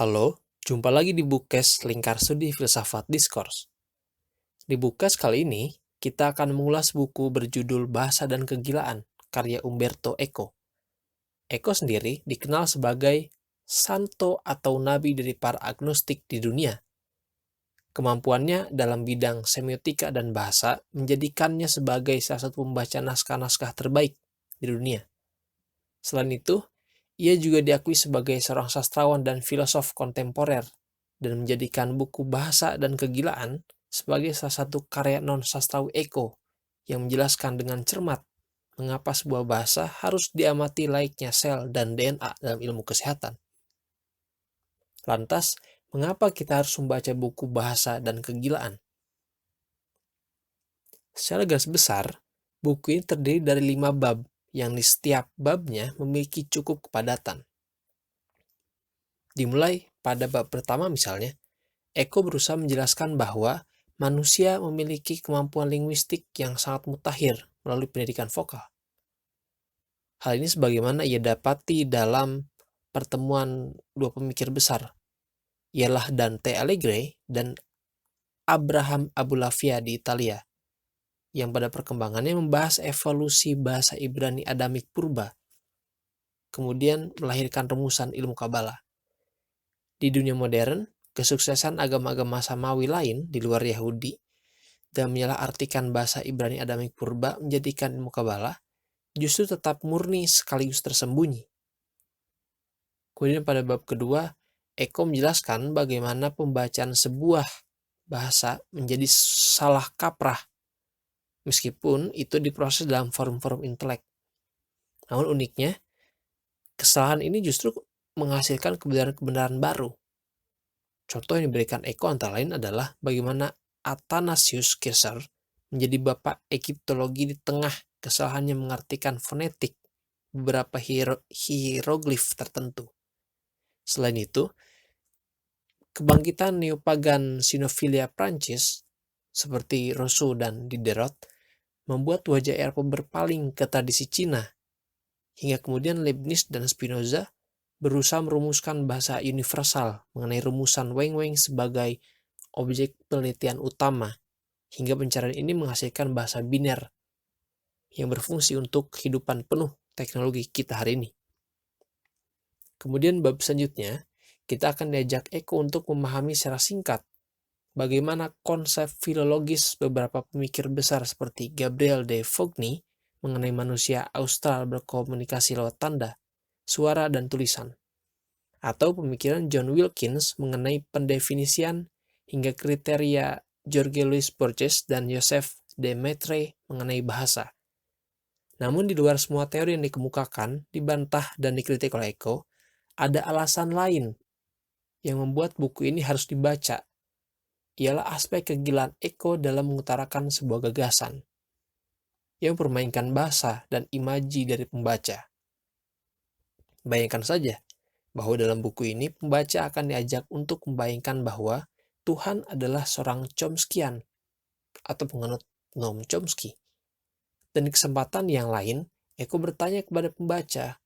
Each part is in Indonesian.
Halo, jumpa lagi di Bookcast Lingkar Studi Filsafat Diskurs. Di Bookcast kali ini, kita akan mengulas buku berjudul Bahasa dan Kegilaan, karya Umberto Eco. Eco sendiri dikenal sebagai santo atau nabi dari para agnostik di dunia. Kemampuannya dalam bidang semiotika dan bahasa menjadikannya sebagai salah satu pembaca naskah-naskah terbaik di dunia. Selain itu, ia juga diakui sebagai seorang sastrawan dan filosof kontemporer dan menjadikan buku Bahasa dan Kegilaan sebagai salah satu karya non-sastrawi Eco yang menjelaskan dengan cermat mengapa sebuah bahasa harus diamati layaknya sel dan DNA dalam ilmu kesehatan. Lantas, mengapa kita harus membaca buku Bahasa dan Kegilaan? Secara garis besar, buku ini terdiri dari 5 bab yang di setiap babnya memiliki cukup kepadatan. Dimulai pada bab pertama misalnya, Eco berusaha menjelaskan bahwa manusia memiliki kemampuan linguistik yang sangat mutakhir melalui pendidikan vokal. Hal ini sebagaimana ia dapati dalam pertemuan dua pemikir besar, ialah Dante Alighieri dan Abraham Abulafia di Italia, yang pada perkembangannya membahas evolusi bahasa Ibrani Adamik purba, kemudian melahirkan rumusan ilmu Kabbalah. Di dunia modern, kesuksesan agama-agama Samawi lain di luar Yahudi dan menyalahartikan bahasa Ibrani Adamik purba menjadikan ilmu Kabbalah justru tetap murni sekaligus tersembunyi. Kemudian pada bab kedua, Eco menjelaskan bagaimana pembacaan sebuah bahasa menjadi salah kaprah meskipun itu diproses dalam forum-forum intelek. Namun uniknya, kesalahan ini justru menghasilkan kebenaran-kebenaran baru. Contoh yang diberikan Eco antara lain adalah bagaimana Athanasius Kircher menjadi bapak Egiptologi di tengah kesalahannya mengartikan fonetik beberapa hieroglif tertentu. Selain itu, kebangkitan neopagan sinofilia Prancis seperti Rousseau dan Diderot membuat wajah Eropa berpaling ke tradisi Cina, hingga kemudian Leibniz dan Spinoza berusaha merumuskan bahasa universal mengenai rumusan Weng-Weng sebagai objek penelitian utama, hingga pencarian ini menghasilkan bahasa biner yang berfungsi untuk kehidupan penuh teknologi kita hari ini. Kemudian bab selanjutnya, kita akan diajak Eco untuk memahami secara singkat bagaimana konsep filologis beberapa pemikir besar seperti Gabriel de Fogny mengenai manusia austral berkomunikasi lewat tanda, suara, dan tulisan. Atau pemikiran John Wilkins mengenai pendefinisian hingga kriteria Jorge Luis Borges dan Joseph de Maistre mengenai bahasa. Namun di luar semua teori yang dikemukakan, dibantah dan dikritik oleh Eco, ada alasan lain yang membuat buku ini harus dibaca, ialah aspek kegilaan Eco dalam mengutarakan sebuah gagasan yang mempermainkan bahasa dan imaji dari pembaca. Bayangkan saja bahwa dalam buku ini pembaca akan diajak untuk membayangkan bahwa Tuhan adalah seorang Chomskyan atau penganut Noam Chomsky. Dan di kesempatan yang lain, Eco bertanya kepada pembaca,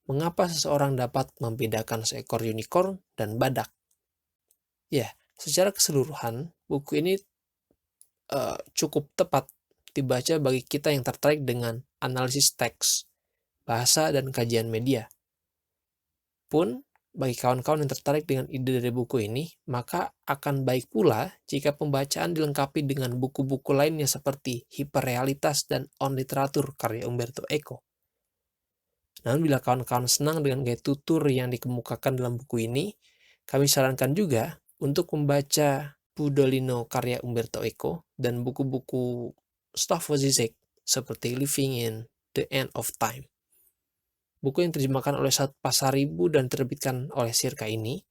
mengapa seseorang dapat membedakan seekor unicorn dan badak? Ya, secara keseluruhan, buku ini cukup tepat dibaca bagi kita yang tertarik dengan analisis teks, bahasa, dan kajian media. Pun, bagi kawan-kawan yang tertarik dengan ide dari buku ini, maka akan baik pula jika pembacaan dilengkapi dengan buku-buku lainnya seperti Hiperrealitas dan On Literatur karya Umberto Eco. Namun bila kawan-kawan senang dengan gaya tutur yang dikemukakan dalam buku ini, kami sarankan juga untuk membaca Budolino karya Umberto Eco dan buku-buku Slavoj Žižek seperti Living in the End of Time. Buku yang terjemahkan oleh Pasaribu dan terbitkan oleh Sirka ini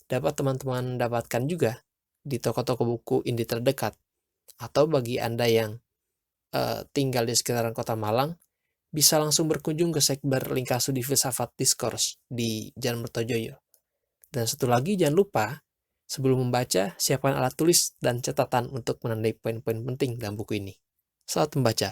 dapat teman-teman dapatkan juga di toko-toko buku indie terdekat. Atau bagi Anda yang tinggal di sekitaran Kota Malang, bisa langsung berkunjung ke Sekber Lingkar Studi Filsafat Diskurs di Jalan Mertojoyo. Dan satu lagi, jangan lupa sebelum membaca, siapkan alat tulis dan catatan untuk menandai poin-poin penting dalam buku ini. Selamat membaca.